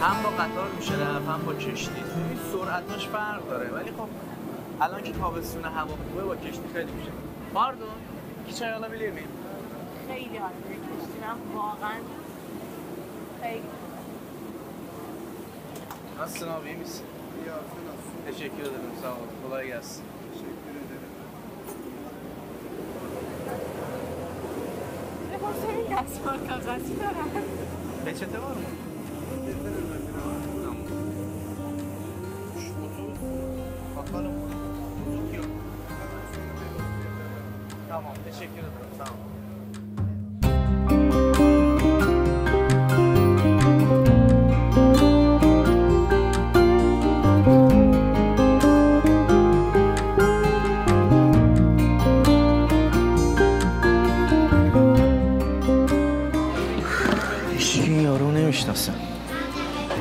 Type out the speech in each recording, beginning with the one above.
هم با قطار میشه رفت هم با کشتی. این سرعتاش فرق داره ولی خب الان که تابستون هوا خوبه با کشتی خیلی میشه. پاردون کی چای حالا bilir miyim؟ خیلی حال میده کشتیرم واقعا خیلی. Nasılsın abi iyi misin? İyi abi nasılsın? Teşekkür ederim sağ ol. Kolay gelsin. Teşekkür ederim. بپرسیم دستمال کاغذی دارن؟ Peçete var mı? Tamam. 30. Bakalım. Bozuk yok. Tamam teşekkür ederim sağ ol.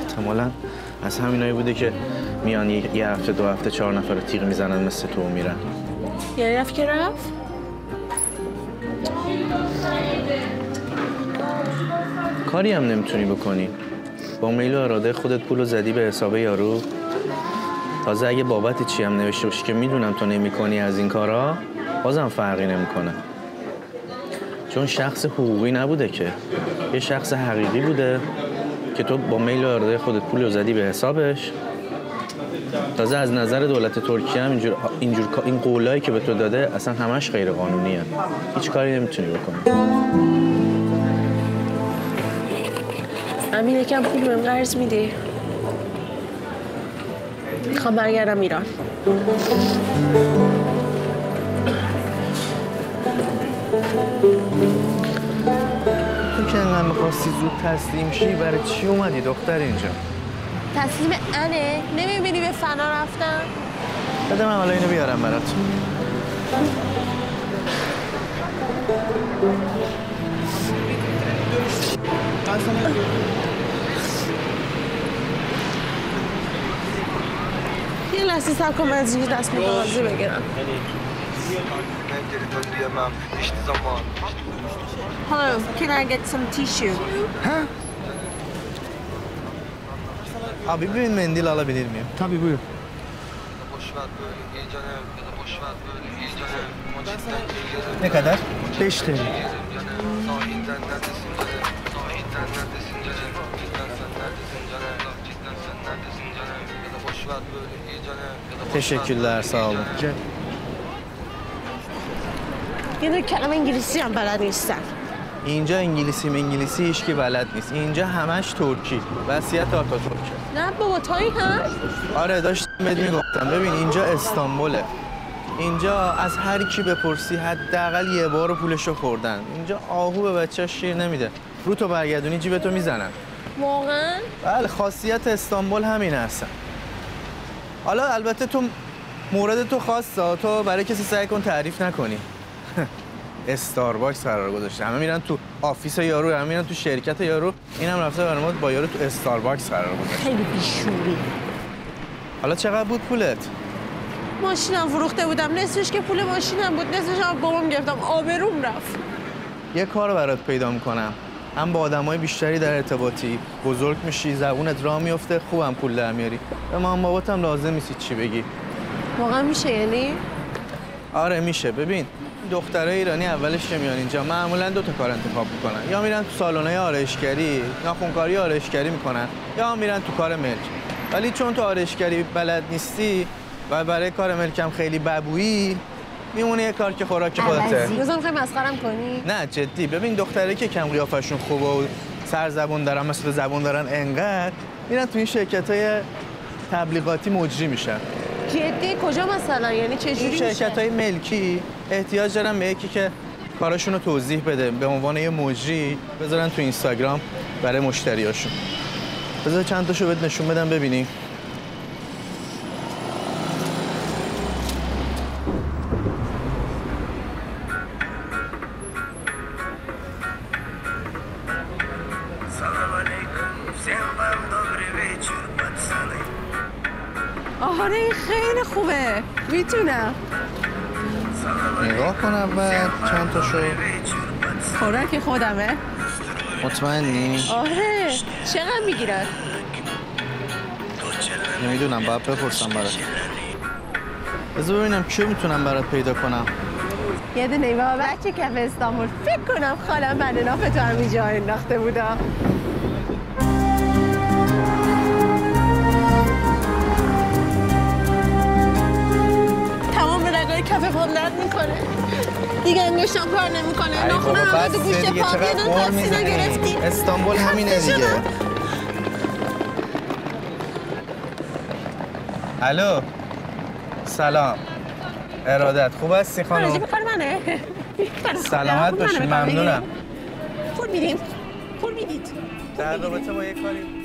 احتمالاً از همینایی بوده که میان یه هفته دو هفته 4 نفر رو تیغ میزنن مثل تو میرن. یعنی رفت که رفت؟ کاری هم نمیتونی بکنی. با میل و اراده خودت پولو زدی به حساب یارو. تازه اگه بابت چی هم نوشته باشی که میدونم تو نمیکنی از این کارا، بازم فرقی نمیکنه. چون شخص حقوقی نبوده که، یه شخص حقیقی بوده که تو با میل و اراده خودت پول رو زدی به حسابش. تازه از نظر دولت ترکیه هم این قولایی که به تو داده اصلا همش غیر قانونیه. هیچ کاری نمیتونی بکنی. امین یکم پول بهم قرض میدی؟ میخوام برگردم ایران. تو که انقدر میخواستی زود تسلیم شی برای چی اومدی دختر اینجا؟ تسلیم انه؟ نمیبینی به فنا رفتم؟ بده من حالا اینو بیارم برات. یه لحظه صبر کن من از اینجا دست متوازی بگیرم. Hello, can I get some tissue? Abi bir mendil alabilir miyim? Tabii buyur. Ne kadar? 5 TL. Teşekkürler, sağ olun. یه کلمه انگلیسی هم بلد نیستم. اینجا انگلیسی هیچکی بلد نیست. اینجا همش ترکی. وصیت آتاتورکه. نه بابا تایی هم؟ آره داشتم بهت میگفتم. ببین اینجا استانبوله. اینجا از هر کی بپرسی حداقل یه بار پولشو خوردن. اینجا آهو به بچه‌ش شیر نمیده. رو تو برگردونی جیبتو میزنن. واقعا؟ بله خاصیت استانبول همین هستن. حالا البته تو مورد تو خاصه، تو برای کسی سعی کن تعریف نکنی. استارباکس قرار گذاشته. همه میرن تو آفیس یارو، همه میرن تو شرکت یارو. اینم رفته برای ما با یارو تو استارباکس قرار گذاشته. خیلی بیشوری. حالا چقدر بود پولت؟ ماشینم فروخته بودم، نصفش که پول ماشینم بود، نصفش هم بابام گرفتم، آبروم رفت. یه کار برات پیدا میکنم. هم با آدمای بیشتری در ارتباطی، بزرگ میشی، زبونت راه میفته، خوبم پول در میاری. به مام باباتم لازم نیست چی بگی. واقعا میشه یعنی؟ آره میشه. ببین دخترای ایرانی اولش که میان اینجا معمولا 2 تا کار انتخاب میکنن. یا میرن تو سالن‌های آرایشگری، ناخن‌کاری آرایشگری میکنن، یا میرن تو کار ملک. ولی چون تو آرایشگری بلد نیستی و برای کار ملکم خیلی ببویی، میمونه یه کار که خوراک خودته. روزا میخوای مسخرم کنی؟ نه جدی. ببین دخترایی که کم قیافشون خوبه و سرزبون دارن، مثلا زبون دارن انقدر، میرن تو این شرکت‌های تبلیغاتی مجری میشن. جدی کجا مثلا؟ یعنی چه جوری میشه؟ شرکت‌های ملکی احتیاج دارن به یکی که کاراشون رو توضیح بده به عنوان یه مجری، بذارن تو اینستاگرام برای مشتریاشون. بذار چند تاشو بهت نشون بدم ببینی. آره این خیلی خوبه، میتونم. نگاه کن اول چند تاشو. خوراک خودمه؟ مطمئنی؟ آره. چقدر میگیرد؟ نمیدونم، باید بپرسم برات. بذار ببینم کیو میتونم برات پیدا کنم. یه دونه با بچه کف استانبول، فکر کنم خالم من ناف تو همینجا انداخته بودا. تمام رگای کف پام درد میکنه دیگه، انگشتم کار نمیکنه، ناخونم رو تو گوشت پام یه دون تاکسی نگرفتی. استانبول همینه دیگه. الو سلام، ارادت، خوب هستی خانم؟ راجب کار منه. سلامت باشی، ممنونم. پول میدیم، پول میدید در رابطه با یه کاری.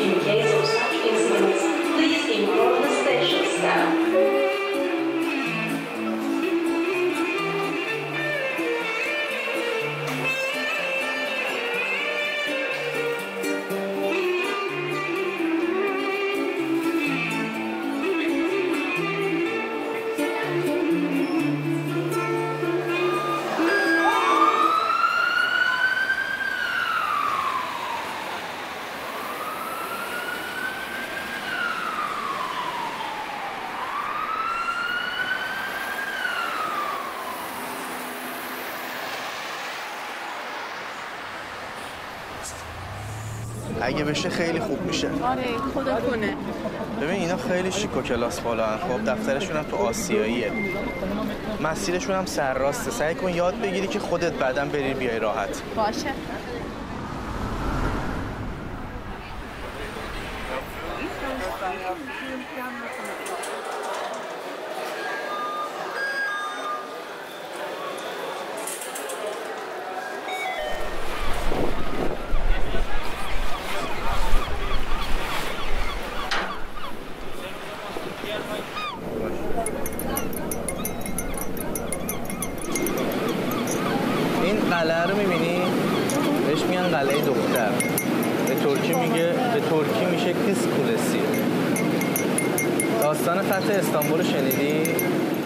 In case of such incidents, please inform the station staff. اگه بشه خیلی خوب میشه. آره خدا کنه. ببین اینا خیلی شیک و کلاس بالا هن. خب دفترشون هم تو آسیاییه، مسیرشون هم سرراسته. سعی کن یاد بگیری که خودت بعداً بری بیای راحت. باشه. این قلعه رو می‌بینی؟ بهش میگن قلعه دختر. به ترکی میشه کس کولسی. داستان فتح استانبول رو شنیدی؟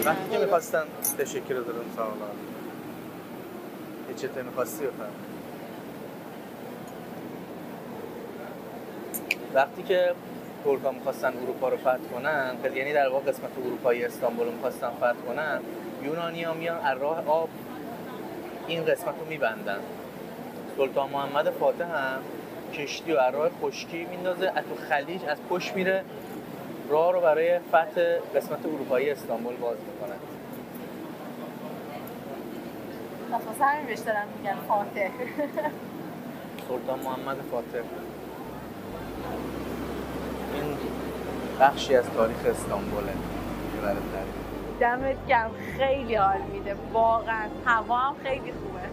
وقتی که می‌خواستن تشکر دارم سلام. چه چطور می‌خواستی بفهم؟ وقتی که ترک‌ها می‌خواستن اروپا رو فتح کنن، یعنی در واقع قسمت اروپایی استانبول رو می‌خواستن فتح کنن، یونانی‌ها میان از راه آب این قسمت رو میبندن. سلطان محمد فاتح هم کشتی و از راه خشکی میندازه، از تو خلیج از پشت میره، راه رو برای فتح قسمت اروپایی استانبول باز میکنه. واسه همین بهش دارن میگن فاتح. سلطان محمد فاتح. این بخشی از تاریخ استانبوله که برات تعریف. دمت گرم، خیلی حال میده واقعا، هوا هم خیلی خوبه.